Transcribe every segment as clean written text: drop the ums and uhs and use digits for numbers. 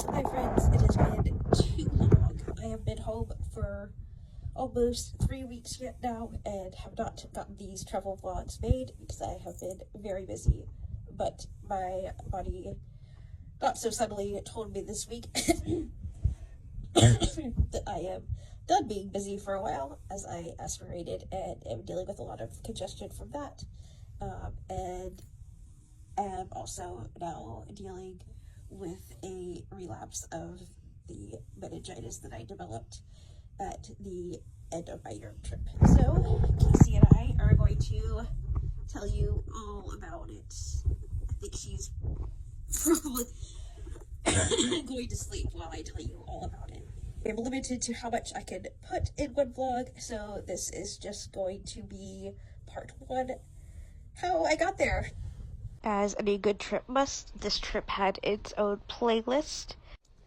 Hi friends, it has been too long. I have been home for almost 3 weeks yet now and have not gotten these travel vlogs made because I have been very busy. But my body not so suddenly told me this week that I am done being busy for a while as I aspirated and am dealing with a lot of congestion from that. And am also now dealing with a relapse of the meningitis that I developed at the end of my Europe trip. So Casey and I are going to tell you all about it. I think she's probably going to sleep while I tell you all about it. I'm limited to how much I can put in one vlog, so this is just going to be part one, how I got there. As any good trip must, this trip had its own playlist,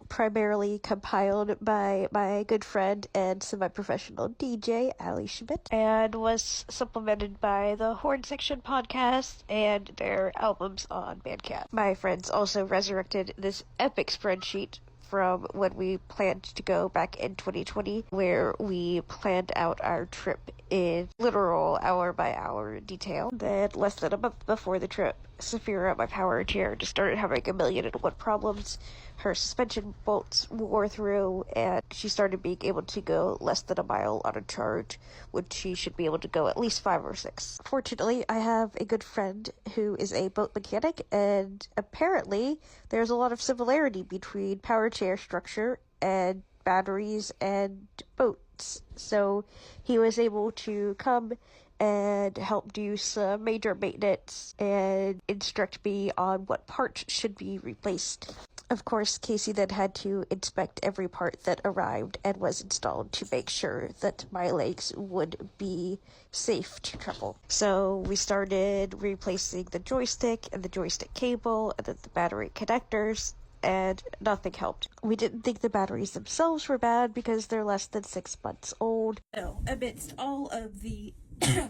primarily compiled by my good friend and semi-professional DJ, Ali Schmidt, and was supplemented by the Horn Section podcast and their albums on Bandcamp. My friends also resurrected this epic spreadsheet from when we planned to go back in 2020, where we planned out our trip in literal hour-by-hour detail. Then, less than a month before the trip, Saphira, my power chair, just started having 1,000,001 problems. Her suspension bolts wore through, and she started being able to go less than a mile on a charge, when she should be able to go at least 5 or 6. Fortunately, I have a good friend who is a boat mechanic, and apparently there's a lot of similarity between power chair structure and batteries and boats. So he was able to come and help do some major maintenance and instruct me on what parts should be replaced. Of course, Casey then had to inspect every part that arrived and was installed to make sure that my legs would be safe to travel. So we started replacing the joystick and the joystick cable and then the battery connectors, and nothing helped. We didn't think the batteries themselves were bad because they're less than 6 months old. So, amidst all of the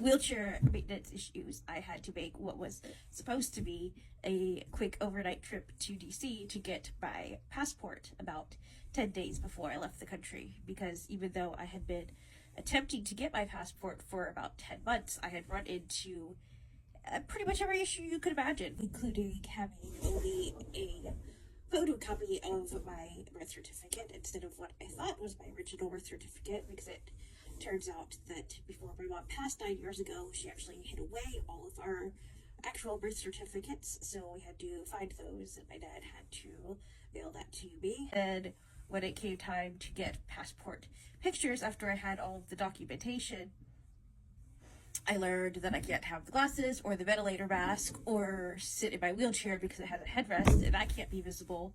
wheelchair maintenance issues, I had to make what was supposed to be a quick overnight trip to DC to get my passport about 10 days before I left the country, because even though I had been attempting to get my passport for about 10 months, I had run into pretty much every issue you could imagine, including having only a photocopy of my birth certificate instead of what I thought was my original birth certificate, because it turns out that before my mom passed 9 years ago, she actually hid away all of our actual birth certificates, so we had to find those, and my dad had to mail that to me. And when it came time to get passport pictures after I had all of the documentation, I learned that I can't have the glasses or the ventilator mask or sit in my wheelchair because it has a headrest and that can't be visible.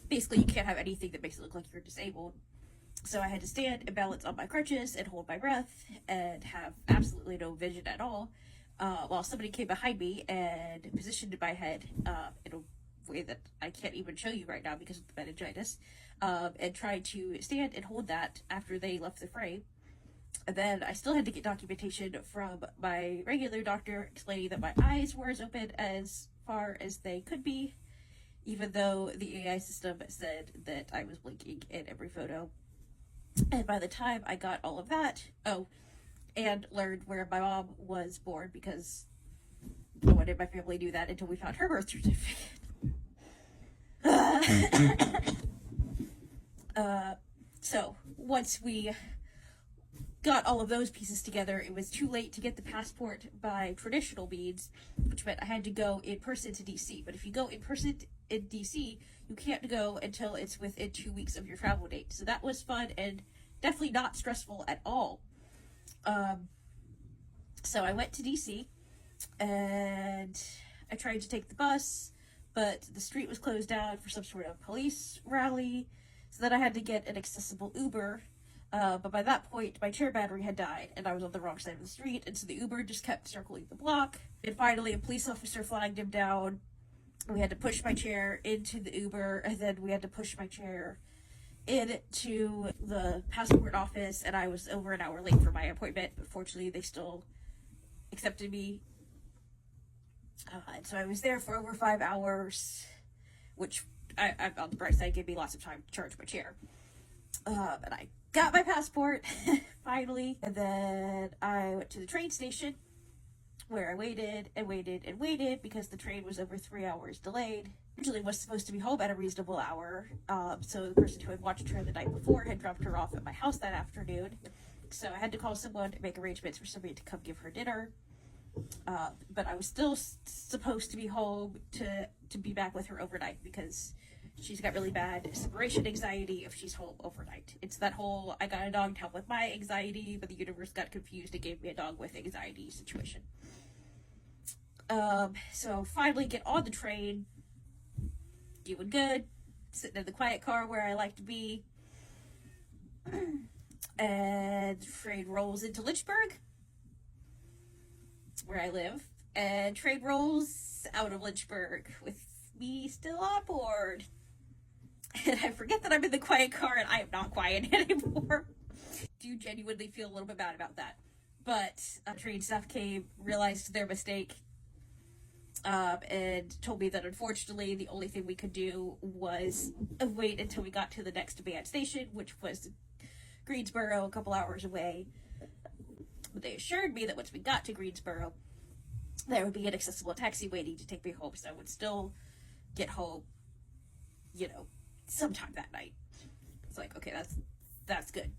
Basically, you can't have anything that makes it look like you're disabled. So I had to stand and balance on my crutches and hold my breath and have absolutely no vision at all, while somebody came behind me and positioned my head in a way that I can't even show you right now because of the meningitis, and tried to stand and hold that after they left the frame. And then I still had to get documentation from my regular doctor explaining that my eyes were as open as far as they could be, even though the AI system said that I was blinking in every photo. And by the time I got all of that, and learned where my mom was born, because no one in my family knew that until we found her birth certificate. So once we got all of those pieces together, it was too late to get the passport by traditional means, which meant I had to go in person to DC. But if you go in person in DC, you can't go until it's within 2 weeks of your travel date. So that was fun and definitely not stressful at all. So I went to DC and I tried to take the bus, but the street was closed down for some sort of police rally, so then I had to get an accessible Uber. But by that point, my chair battery had died, and I was on the wrong side of the street, and so the Uber just kept circling the block. And finally, a police officer flagged him down. We had to push my chair into the Uber, and then we had to push my chair into the passport office, and I was over an hour late for my appointment, but fortunately, they still accepted me. And so I was there for over 5 hours, which on the bright side, it gave me lots of time to charge my chair. And I got my passport, finally, and then I went to the train station, where I waited and waited and waited because the train was over 3 hours delayed. Originally was supposed to be home at a reasonable hour, so the person who had watched her the night before had dropped her off at my house that afternoon. So I had to call someone to make arrangements for somebody to come give her dinner. But I was still supposed to be home to be back with her overnight because she's got really bad separation anxiety if she's home overnight. It's that whole, I got a dog to help with my anxiety, but the universe got confused and gave me a dog with anxiety situation. So finally get on the train, doing good, sitting in the quiet car where I like to be, and the train rolls into Lynchburg, where I live, and train rolls out of Lynchburg with me still on board. And I forget that I'm in the quiet car and I am not quiet anymore. Do genuinely feel a little bit bad about that. But train staff came, realized their mistake, and told me that unfortunately the only thing we could do was wait until we got to the next demand station, which was Greensboro, a couple hours away. But they assured me that once we got to Greensboro, there would be an accessible taxi waiting to take me home, so I would still get home, sometime that night. It's like, okay, that's good.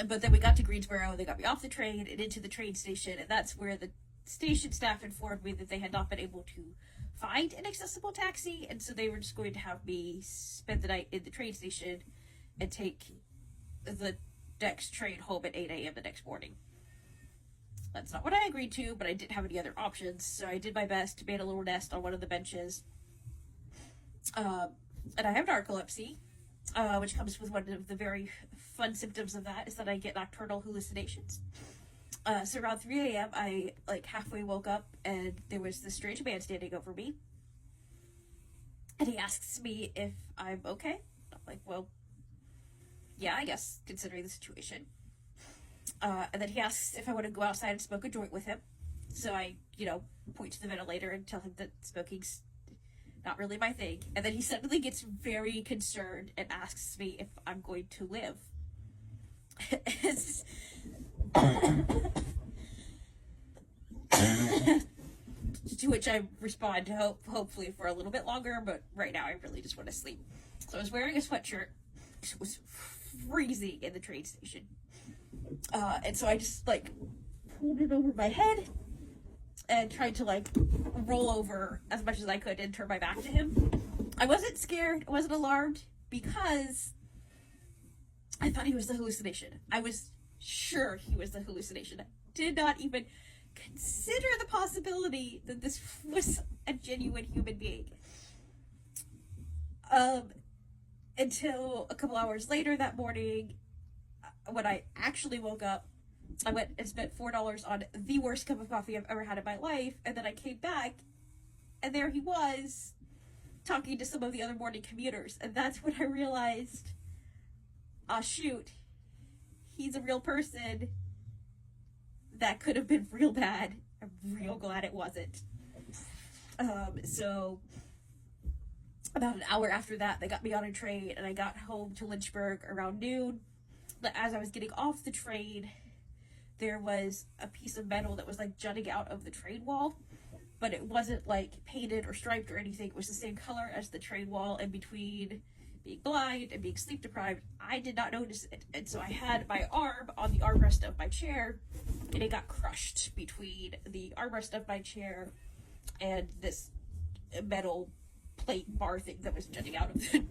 But then we got to Greensboro, they got me off the train and into the train station, and that's where the station staff informed me that they had not been able to find an accessible taxi, and so they were just going to have me spend the night in the train station and take the next train home at 8 a.m. the next morning. That's not what I agreed to, but I didn't have any other options, so I did my best, made a little nest on one of the benches. And I have narcolepsy, which comes with one of the very fun symptoms of that is that I get nocturnal hallucinations. So around 3 a.m. I halfway woke up and there was this strange man standing over me. And he asks me if I'm okay. I'm like, well, yeah, I guess, considering the situation. And then he asks if I want to go outside and smoke a joint with him. So I, point to the ventilator and tell him that smoking's not really my thing. And then he suddenly gets very concerned and asks me if I'm going to live. To which I respond to hopefully for a little bit longer, but right now I really just want to sleep. So I was wearing a sweatshirt. It was freezing in the train station. And so I just pulled it over my head and tried to roll over as much as I could and turn my back to him. I wasn't scared, I wasn't alarmed, because I thought he was the hallucination. I was sure he was the hallucination. I did not even consider the possibility that this was a genuine human being. Until a couple hours later that morning, when I actually woke up, I went and spent $4 on the worst cup of coffee I've ever had in my life, and then I came back, and there he was, talking to some of the other morning commuters, and that's when I realized, shoot, he's a real person. That could have been real bad. I'm real glad it wasn't. So about an hour after that, they got me on a train, and I got home to Lynchburg around noon. But as I was getting off the train, there was a piece of metal that was jutting out of the train wall, but it wasn't painted or striped or anything. It was the same color as the train wall, and between being blind and being sleep deprived, I did not notice it. And so I had my arm on the armrest of my chair, and it got crushed between the armrest of my chair and this metal plate bar thing that was jutting out of the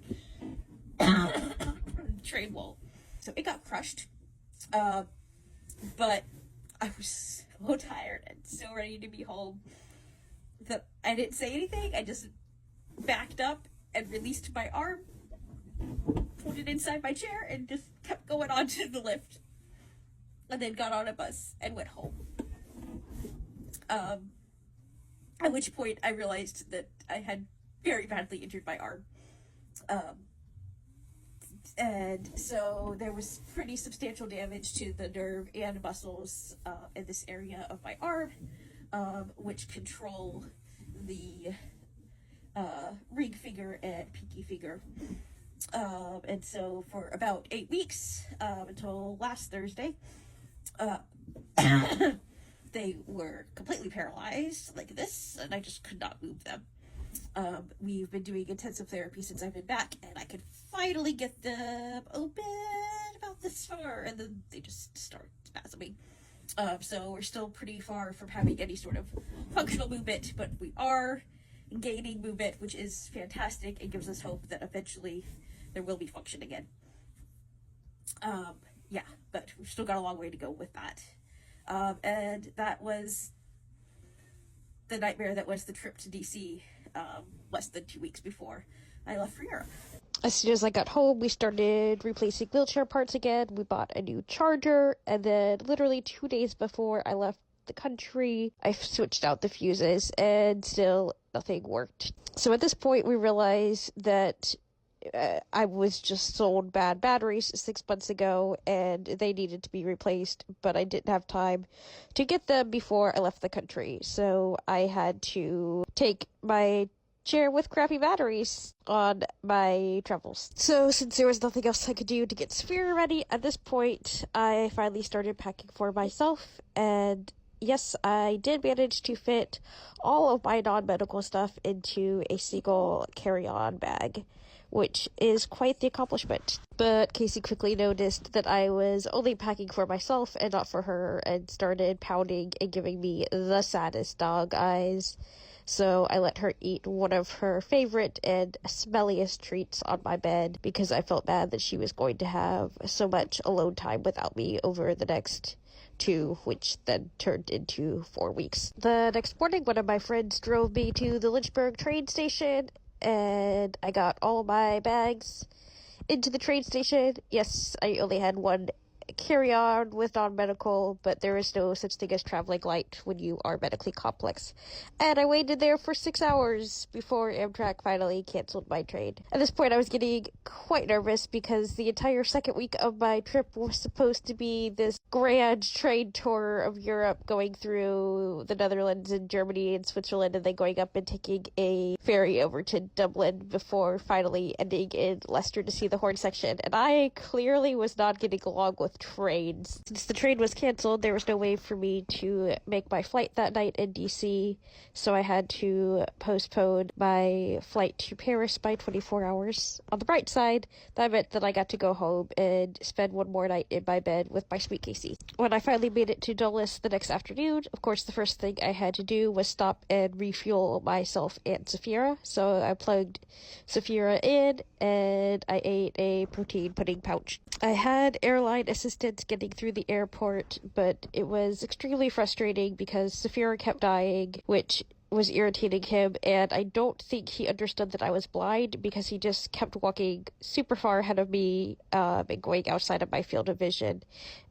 train wall. So it got crushed. But I was so tired and so ready to be home that I didn't say anything. I just backed up and released my arm, put it inside my chair, and just kept going on to the lift. And then got on a bus and went home. At which point I realized that I had very badly injured my arm. And so there was pretty substantial damage to the nerve and muscles in this area of my arm, which control the ring finger and pinky finger. And so for about 8 weeks, until last Thursday, they were completely paralyzed like this, and I just could not move them. We've been doing intensive therapy since I've been back, and I could finally get them open about this far, and then they just start spasming. So we're still pretty far from having any sort of functional movement, but we are gaining movement, which is fantastic and gives us hope that eventually there will be function again. Yeah, but we've still got a long way to go with that. And that was the nightmare that was the trip to DC, less than 2 weeks before I left for Europe. As soon as I got home, we started replacing wheelchair parts again. We bought a new charger, and then literally 2 days before I left the country, I switched out the fuses, and still nothing worked. So at this point, we realized that I was just sold bad batteries 6 months ago, and they needed to be replaced, but I didn't have time to get them before I left the country. So I had to take my chair with crappy batteries on my travels. So since there was nothing else I could do to get Sophia ready, at this point, I finally started packing for myself, and yes, I did manage to fit all of my non-medical stuff into a single carry-on bag, which is quite the accomplishment. But Casey quickly noticed that I was only packing for myself and not for her, and started pounding and giving me the saddest dog eyes. So I let her eat one of her favorite and smelliest treats on my bed, because I felt bad that she was going to have so much alone time without me over the next 2, which then turned into 4 weeks. The next morning, one of my friends drove me to the Lynchburg train station, and I got all my bags into the train station. Yes, I only had one carry-on with non-medical, but there is no such thing as traveling light when you are medically complex. And I waited there for 6 hours before Amtrak finally canceled my train. At this point, I was getting quite nervous, because the entire second week of my trip was supposed to be this grand train tour of Europe, going through the Netherlands and Germany and Switzerland, and then going up and taking a ferry over to Dublin before finally ending in Leicester to see the horn section. And I clearly was not getting along with trains. Since the train was canceled, there was no way for me to make my flight that night in DC, so I had to postpone my flight to Paris by 24 hours. On the bright side, that meant that I got to go home and spend one more night in my bed with my sweet Casey. When I finally made it to Dulles the next afternoon, of course the first thing I had to do was stop and refuel myself and Sophia, so I plugged Sophia in, and I ate a protein pudding pouch. I had airline assistance getting through the airport, but it was extremely frustrating because Sophia kept dying, which was irritating him, and I don't think he understood that I was blind, because he just kept walking super far ahead of me, and going outside of my field of vision,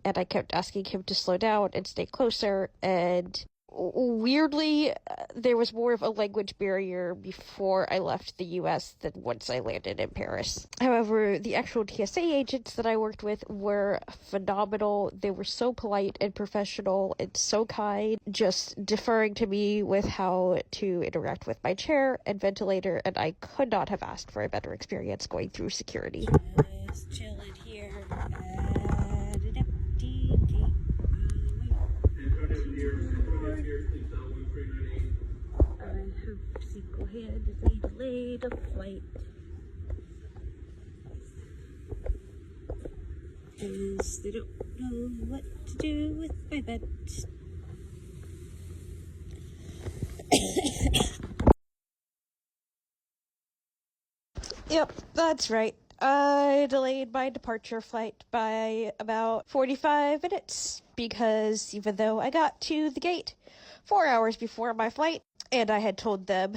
and I kept asking him to slow down and stay closer, and weirdly, there was more of a language barrier before I left the US than once I landed in Paris. However, the actual TSA agents that I worked with were phenomenal. They were so polite and professional and so kind, just deferring to me with how to interact with my chair and ventilator, and I could not have asked for a better experience going through security. Just chilling here at an empty gateway. I have single-handedly delayed a flight, because they don't know what to do with my bed. Yep, that's right. I delayed my departure flight by about 45 minutes, because even though I got to the gate 4 hours before my flight, and I had told them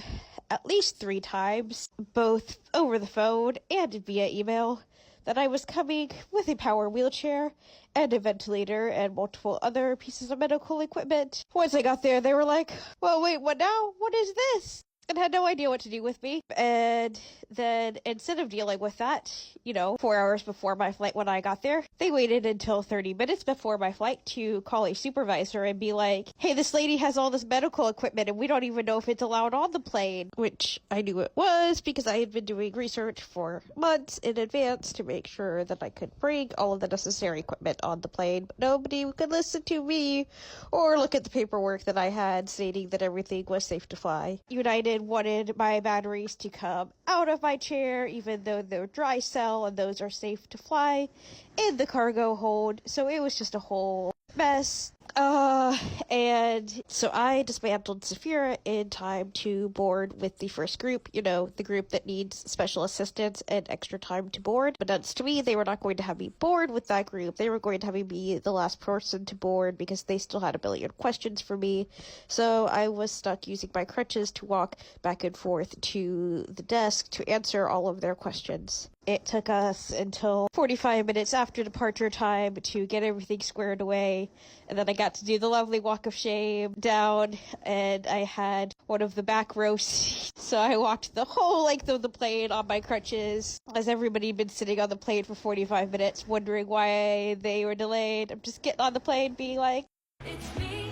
at least 3 times, both over the phone and via email, that I was coming with a power wheelchair and a ventilator and multiple other pieces of medical equipment. Once I got there, they were like, "Well, wait, what now? What is this?" and had no idea what to do with me. And then instead of dealing with that, 4 hours before my flight when I got there, they waited until 30 minutes before my flight to call a supervisor and be like, hey, this lady has all this medical equipment and we don't even know if it's allowed on the plane, which I knew it was because I had been doing research for months in advance to make sure that I could bring all of the necessary equipment on the plane, but nobody could listen to me or look at the paperwork that I had stating that everything was safe to fly. United wanted my batteries to come out of my chair, even though they're dry cell and those are safe to fly in the cargo hold. So it was just a whole mess. And so I dismantled Saphira in time to board with the first group, the group that needs special assistance and extra time to board. But unbeknownst to me, they were not going to have me board with that group. They were going to have me be the last person to board because they still had a billion questions for me. So I was stuck using my crutches to walk back and forth to the desk to answer all of their questions. It took us until 45 minutes after departure time to get everything squared away, and then I got to do the lovely walk of shame down, and I had one of the back row seats, so I walked the whole length of the plane on my crutches, as everybody had been sitting on the plane for 45 minutes, wondering why they were delayed. I'm just getting on the plane being like, it's me.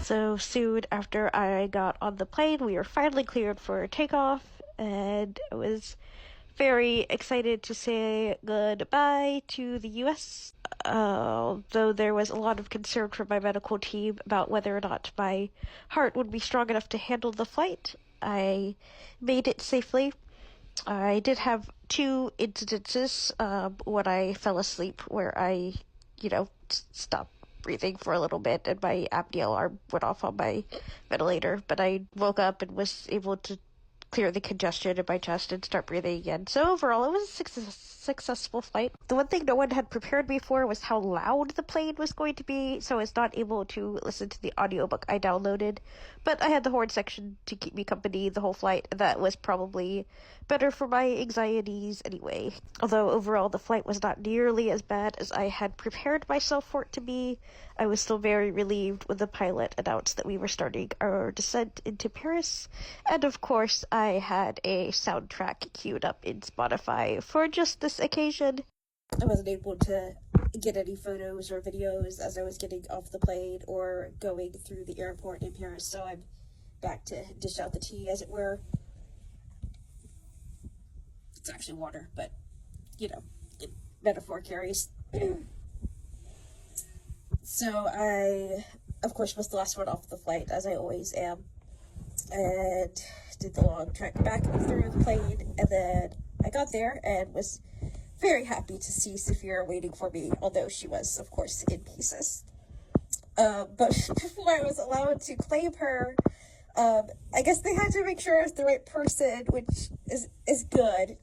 So soon after I got on the plane, we were finally cleared for takeoff, and I was very excited to say goodbye to the U.S., though there was a lot of concern from my medical team about whether or not my heart would be strong enough to handle the flight. I made it safely. I did have 2 incidences when I fell asleep where I, stopped breathing for a little bit and my apnea alarm went off on my ventilator, but I woke up and was able to clear the congestion in my chest and start breathing again. So overall, it was a successful flight. The one thing no one had prepared me for was how loud the plane was going to be, so I was not able to listen to the audiobook I downloaded, but I had the horn section to keep me company the whole flight, and that was probably better for my anxieties anyway. Although overall the flight was not nearly as bad as I had prepared myself for it to be, I was still very relieved when the pilot announced that we were starting our descent into Paris, and of course I had a soundtrack queued up in Spotify for just this occasion. I wasn't able to get any photos or videos as I was getting off the plane or going through the airport in Paris, so I'm back to dish out the tea, as it were. It's actually water, but, metaphor carries. So I, of course, was the last one off the flight, as I always am, and did the long trek back through the plane, and then I got there and was very happy to see Saphira waiting for me, although she was, of course, in pieces. But before I was allowed to claim her, I guess they had to make sure I was the right person, which is good.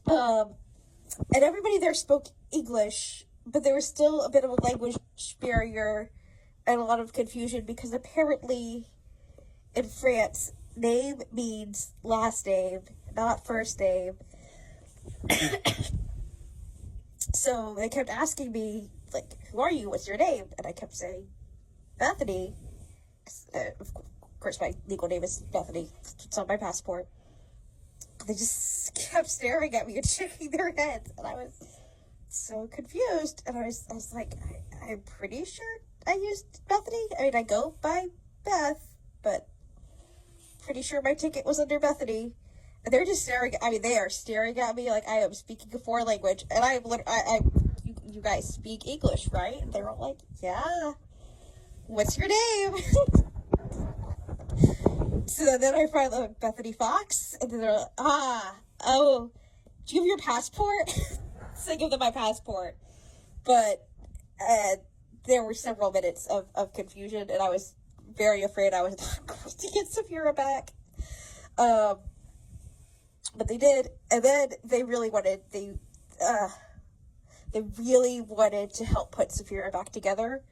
And everybody there spoke English, but there was still a bit of a language barrier and a lot of confusion because apparently in France, name means last name, not first name. So they kept asking me, like, who are you? What's your name? And I kept saying, Bethany. Of course, my legal name is Bethany. It's on my passport. They just kept staring at me and shaking their heads, and I was so confused. And I was like, I'm pretty sure I used Bethany. I mean, I go by Beth, but pretty sure my ticket was under Bethany. And they're just staring. I mean, they are staring at me like I am speaking a foreign language, and you guys speak English, right? And they're all like, yeah. What's your name? So then I find Bethany Fox, and then they're like, do you have your passport? So I give them my passport. But there were several minutes of confusion, and I was very afraid I was not going to get Saphira back. But they did, and then they really wanted to help put Saphira back together,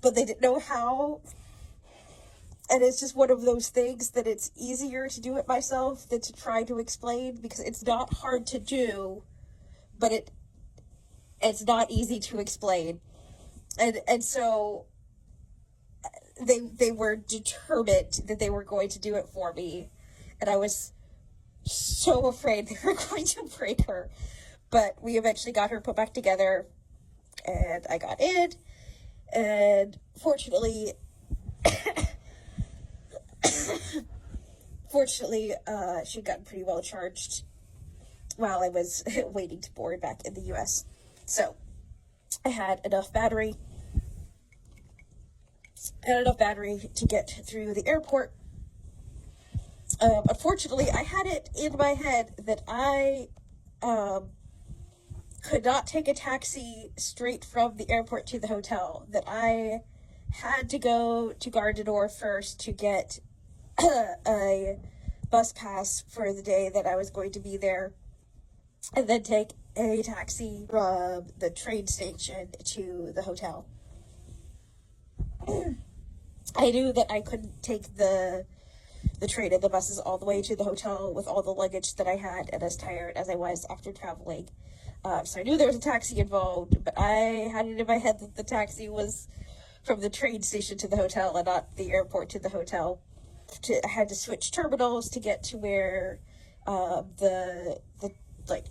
but they didn't know how. And it's just one of those things that it's easier to do it myself than to try to explain, because it's not hard to do, but it's not easy to explain. And so they were determined that they were going to do it for me, and I was so afraid they were going to break her. But we eventually got her put back together, and I got in, and fortunately, she'd gotten pretty well charged while I was waiting to board back in the U.S. So I had enough battery to get through the airport. Unfortunately, I had it in my head that I could not take a taxi straight from the airport to the hotel, that I had to go to Gare du Nord first to get a bus pass for the day that I was going to be there, and then take a taxi from the train station to the hotel. I knew that I couldn't take the train and the buses all the way to the hotel with all the luggage that I had, and as tired as I was after traveling. So I knew there was a taxi involved, but I had it in my head that the taxi was from the train station to the hotel and not the airport to the hotel. I had to switch terminals to get to where the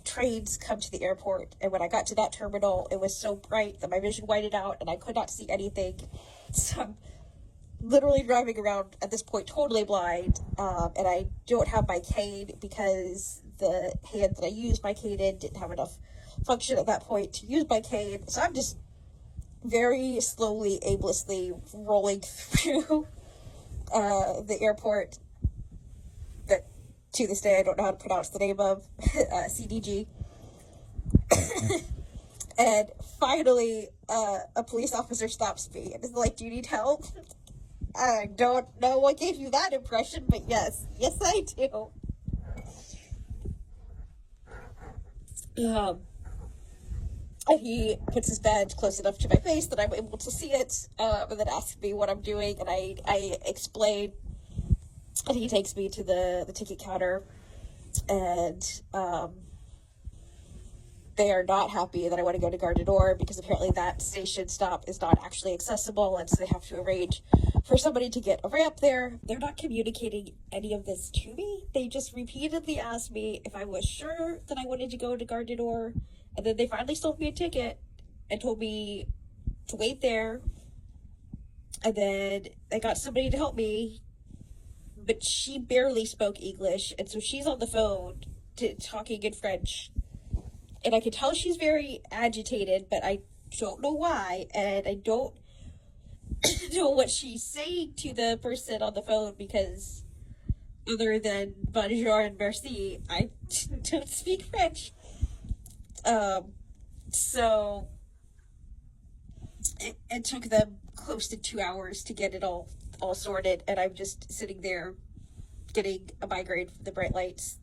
trains come to the airport. And when I got to that terminal, it was so bright that my vision whited out and I could not see anything. So I'm literally driving around at this point totally blind, and I don't have my cane because the hand that I used my cane in didn't have enough function at that point to use my cane. So I'm just very slowly, aimlessly rolling through the airport that to this day I don't know how to pronounce the name of, CDG. And finally, a police officer stops me and is like, "Do you need help?" I don't know what gave you that impression, but yes, I do. And he puts his badge close enough to my face that I'm able to see it, and then asks me what I'm doing, and I explain, and he takes me to the ticket counter, and they are not happy that I want to go to Gare du Nord because apparently that station stop is not actually accessible, and so they have to arrange for somebody to get a ramp there. They're not communicating any of this to me. They just repeatedly asked me if I was sure that I wanted to go to Gare du Nord, and then they finally sold me a ticket and told me to wait there, and then they got somebody to help me, but she barely spoke English, and so she's on the phone talking in French. And I can tell she's very agitated, but I don't know why, and I don't know what she's saying to the person on the phone because other than bonjour and merci, I don't speak French. So it took them close to 2 hours to get it all sorted, and I'm just sitting there getting a migraine from the bright lights.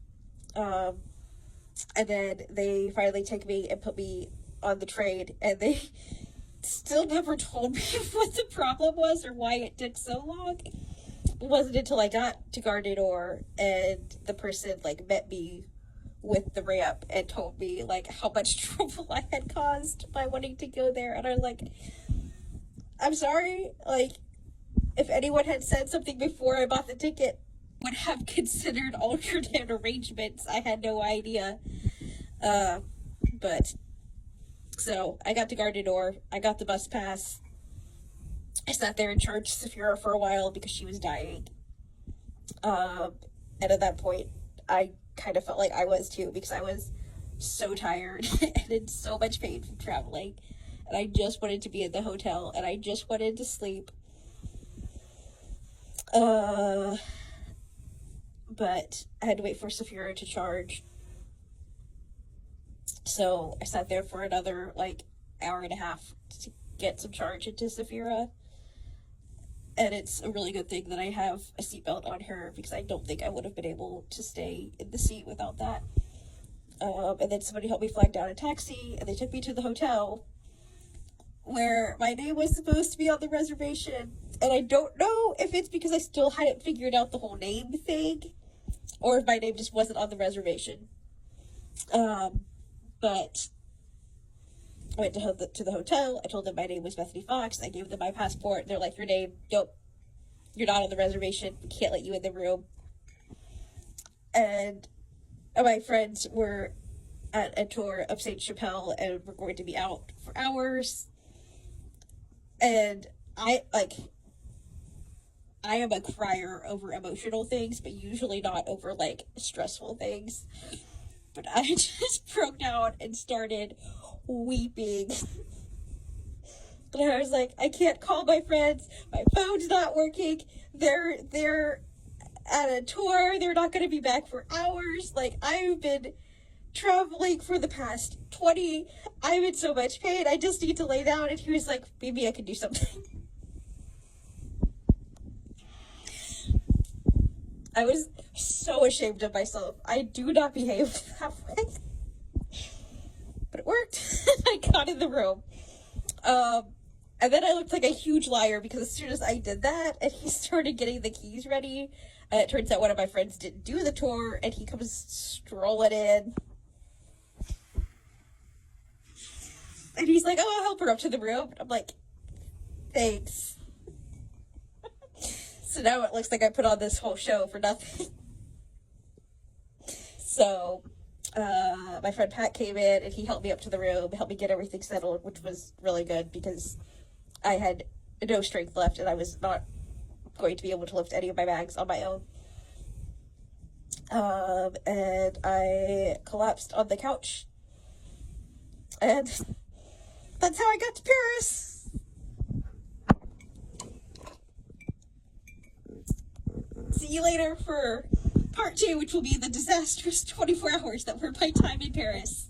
And then they finally take me and put me on the train, and they still never told me what the problem was or why it took so long. It wasn't until I got to Gare du Nord and the person met me with the ramp and told me how much trouble I had caused by wanting to go there, and I'm like, I'm sorry, if anyone had said something before I bought the ticket, would have considered alternate arrangements. I had no idea. But so I got to Gare du Nord. I got the bus pass. I sat there and charged Safira for a while because she was dying. And at that point, I kind of felt like I was too, because I was so tired and in so much pain from traveling. And I just wanted to be in the hotel, and I just wanted to sleep. But I had to wait for Safira to charge. So I sat there for another hour and a half to get some charge into Safira. And it's a really good thing that I have a seatbelt on her, because I don't think I would have been able to stay in the seat without that. And then somebody helped me flag down a taxi, and they took me to the hotel where my name was supposed to be on the reservation. And I don't know if it's because I still hadn't figured out the whole name thing, or if my name just wasn't on the reservation. But I went to the hotel. I told them my name was Bethany Fox. I gave them my passport. They're like, "Your name? Nope, you're not on the reservation, we can't let you in the room. And my friends were at a tour of St. Chappelle and we're going to be out for hours. And I am a crier over emotional things, but usually not over, like, stressful things. But I just broke down and started weeping. And I was like, I can't call my friends. My phone's not working. They're at a tour. They're not going to be back for hours. Like, I've been traveling for the past 20. I'm in so much pain. I just need to lay down. And he was like, maybe I could do something. I was so ashamed of myself. I do not behave that way. But it worked. I got in the room. And then I looked like a huge liar because as soon as I did that and he started getting the keys ready, it turns out one of my friends didn't do the tour and he comes strolling in. And he's like, oh, I'll help her up to the room. And I'm like, thanks. So now it looks like I put on this whole show for nothing. So, my friend Pat came in and he helped me up to the room, helped me get everything settled, which was really good because I had no strength left and I was not going to be able to lift any of my bags on my own. And I collapsed on the couch. And that's how I got to Paris. See you later for part 2, which will be the disastrous 24 hours that were my time in Paris.